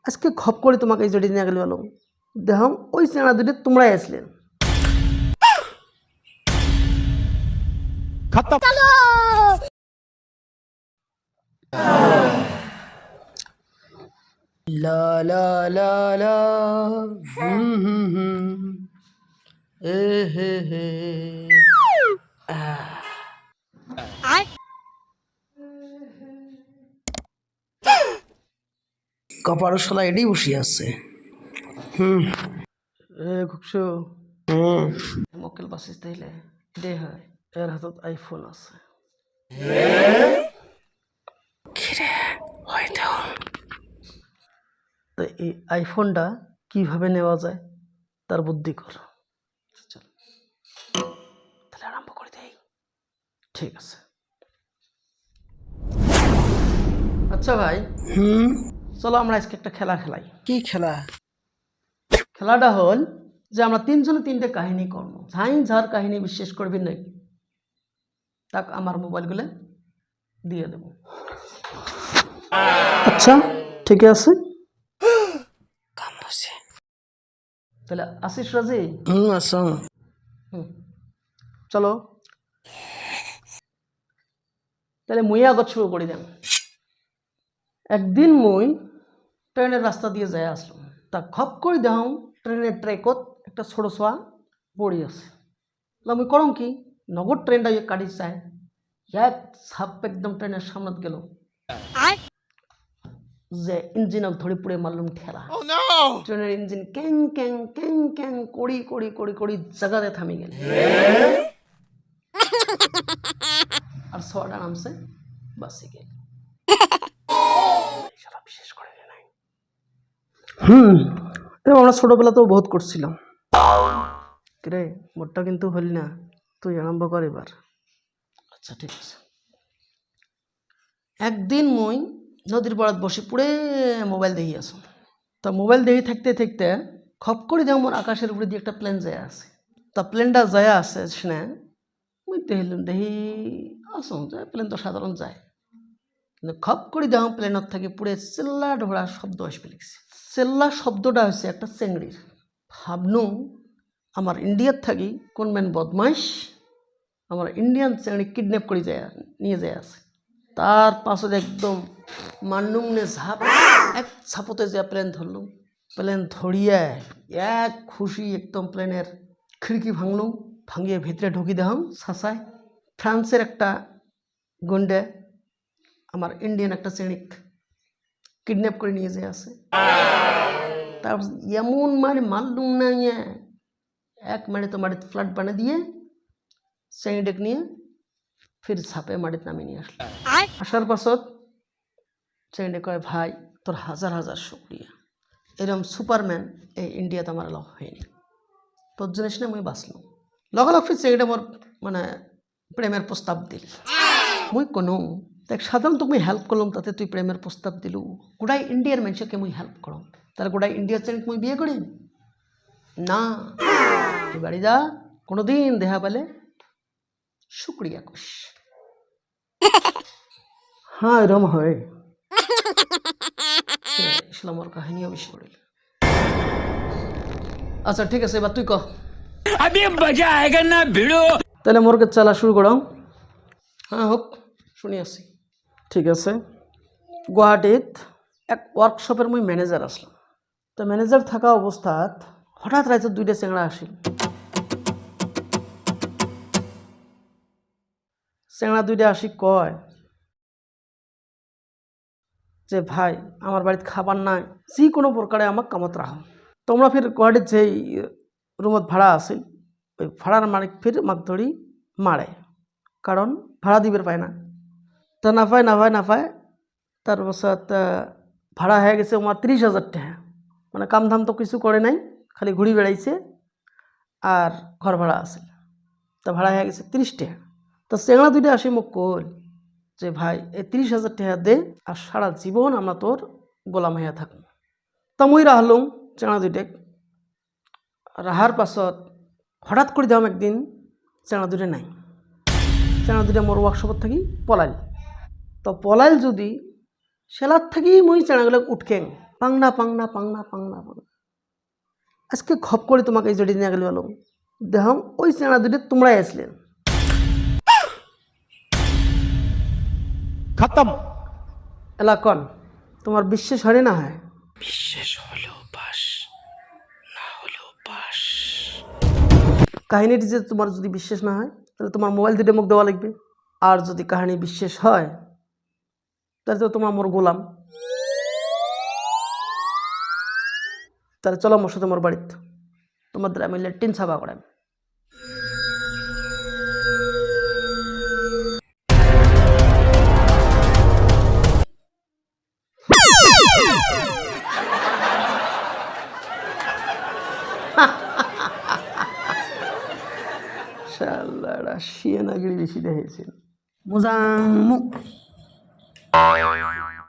আজকে খপ করে তোমাকে এই জড়ি নিয়ে গেলে বলো দেখাম ওই চেনা দুটো তোমরাই আসলেন লা লা লা লা এ হে হে কপার শালা এডি বসে আছে এ ঘুকছো মক্কেল বাসিস তাইলে দে হয় এর হাতত আইফোন আছে কিরে হয় দেও তো এই আইফোনটা কিভাবে নেওয়া যায় তার বুদ্ধি কর চল তাহলে আরম্ভ করে দেই ঠিক আছে আচ্ছা ভাই চলো আমরা আজকে একটা খেলা খেলাই কি খেলা খেলাটা হল যে আমরা তিনজনে তিনটে কাহিনী করবো যাই যার কাহিনী বিশ্বাস করবি নাই তাক আমার মোবাইলগুলো দিয়ে দেব আচ্ছা ঠিক আছে কাম আছে তাহলে আসিস রাজি আসুন চলো তাহলে মুই আগত শুরু করে দেন একদিন মুই ট্রেনের রাস্তা দিয়ে যাই আসলাম তা খপ করে দেখাম ট্রেনের ট্রেকত একটা ছোট ছোয়া পড়ি আছে মুই করম কি নগদ ট্রেনটা কাটি চাই এক ছাপ একদম ট্রেনের সামনে গেল যে ইঞ্জিনক ধরে পুড়ে মারলুম ঠেলা ট্রেনের ইঞ্জিন ক্যাং ক্যাং ক্যাং ক্যাং কড়ি কড়ি কড়ি কড়ি জায়গাতে থামি গেল আর ছোয়াটা নামছে বাসি গেল বিশেষ করে নাই এরকম আমরা ছোটবেলাতেও বহুত করছিলাম রে মোটটা কিন্তু হলি না তুই আরম্ভ কর এবার আচ্ছা ঠিক আছে একদিন মই নদীর পাড়াত বসে পুড়ে মোবাইল দেখি আসো তা মোবাইল দেখি থাকতে থাকতে খপ করে দেখ মোর আকাশের উপরে দিয়ে একটা প্লেন যায় আছে তা প্লেনটা যায় আছে শুনে মুই দেখলাম দেখি আসো যায় প্লেন তো সাধারণ যায় কিন্তু খপ করে দেখ প্লেনত থাকি পুড়ে চেল্লা ঢোড়া শব্দ আসবে লিখছে চেল্লা শব্দটা হচ্ছে একটা চেংড়ির ভাবনু আমার ইন্ডিয়ার থাকি কোন ম্যান বদমাইশ আমার ইন্ডিয়ান চেংড়ি কিডন্যাপ করে যায় নিয়ে যায় আছে তার পাশে একদম মান্নুম নে ঝাপ এক ছাপতে যে প্লেন ধরলুম প্লেন ধরিয়ে এক খুশি একদম প্লেনের খিড়কি ভাঙলুম ভাঙিয়ে ভিতরে ঢুকি দেখাম শাসায় ফ্রান্সের একটা গুন্ডে আমার ইন্ডিয়ান একটা চেংড়িক কিডন্যাপ করে নিয়ে যায় আছে তারপর এমন মানে মারলুম না এক মারে তো মাটিতে ফ্ল্যাট বানিয়ে দিয়ে চেংড়িটাকে নিয়ে ফির ছাপে মাটিতে নামিয়ে নিয়ে আসলো আসার পাছত চেংড়ি কয় ভাই তোর হাজার হাজার শুক্রিয়া এরকম সুপারম্যান এই ইন্ডিয়াতে আমার লগ হয়নি তোর জিনিস না মুই বাঁচলাম লগালগ ফির চেংড়িটা মোর মানে প্রেমের প্রস্তাব দিল মুই কোনো দেখ সাধারণত মুই হেল্প করলাম তাতে তুই প্রেমের প্রস্তাব দিলু গোটাই ইন্ডিয়ার মানুষকে মুই হেল্প করম তাহলে গোটাই ইন্ডিয়ার চেংড়ি মুই বিয়ে করি না তুই বাড়ি যা কোনোদিন দেখা পেলে শুক্রিয়া কোষ হ্যাঁ এরম হয় ইসলামের কাহিনীও বেশি পড়িল আচ্ছা ঠিক আছে এবার তুই কহ তাহলে মোরকে চালা শুরু করো হ্যাঁ হোক শুনি আসি ঠিক আছে গুয়াহাটিত এক ওয়ার্কশপের মুই ম্যানেজার আসলাম তো ম্যানেজার থাকা অবস্থাত হঠাৎ রাইতে দুইটা চেংড়া আসিল চেংড়া দুইটা আসি কয় যে ভাই আমার বাড়িতে খাবার নাই যে কোনো প্রকারে আমাকে কামত রাখো তোমরা ফির গুয়াহাটির যেই রুমত ভাড়া আছিল ওই ভাড়ার মালিক ফির মাক ধরি মারে কারণ ভাড়া দিবের পায় না তো না পায় তার পাছত ভাড়া হয়ে গেছে আমার 30,000 টাকা মানে কাম ধাম তো কিছু করে নাই খালি ঘুরি বেড়াইছে আর ঘর ভাড়া আছে তা ভাড়া হয়ে গেছে 30 টাকা তো চেংড়া দুইটা আসি মোক কল যে ভাই এই 30,000 টাকা দে আর সারা জীবন আমরা তোর গোলাম হইয়া থাকবো তা মুই রাহলুম চেংড়া দুইটেক রাহার পাছত হঠাৎ করে দাম একদিন চেংড়া দুইটা নাই চেংড়া দুইটা মোর ওয়ার্কশপত থাকি পলাইল তো পলাইল যদি সেলার থাকি মুই চেংড়াগুলো উঠকেং পাংনা পাংনা পাংনা পাংনা পাংনা আজকে খপ করে তোমাকে এই জড়ি নিয়ে গেলে বলো দেখাম ওই চেনা দুটো তোমরাই আসলেন खत्म। এলা কন তোমার বিশ্বাস হয় না হয় বিশ্বাস হলেও পাস, না হলেও পাস। কাহিনীটি যে তোমার যদি বিশ্বাস না হয় তাহলে তোমার মোবাইল দুটো মুখ দেওয়া লাগবে আর যদি কাহিনী বিশ্বাস হয় তাহলে তো তোমার মোর গোলাম তাহলে চলো আমার সাথে মোর বাড়িতে তোমাদের আমি ল্যাট্রিন সাফা করাম শালারা শিয়ানাগিরি বেশি দেখেছেন মুজাম্মু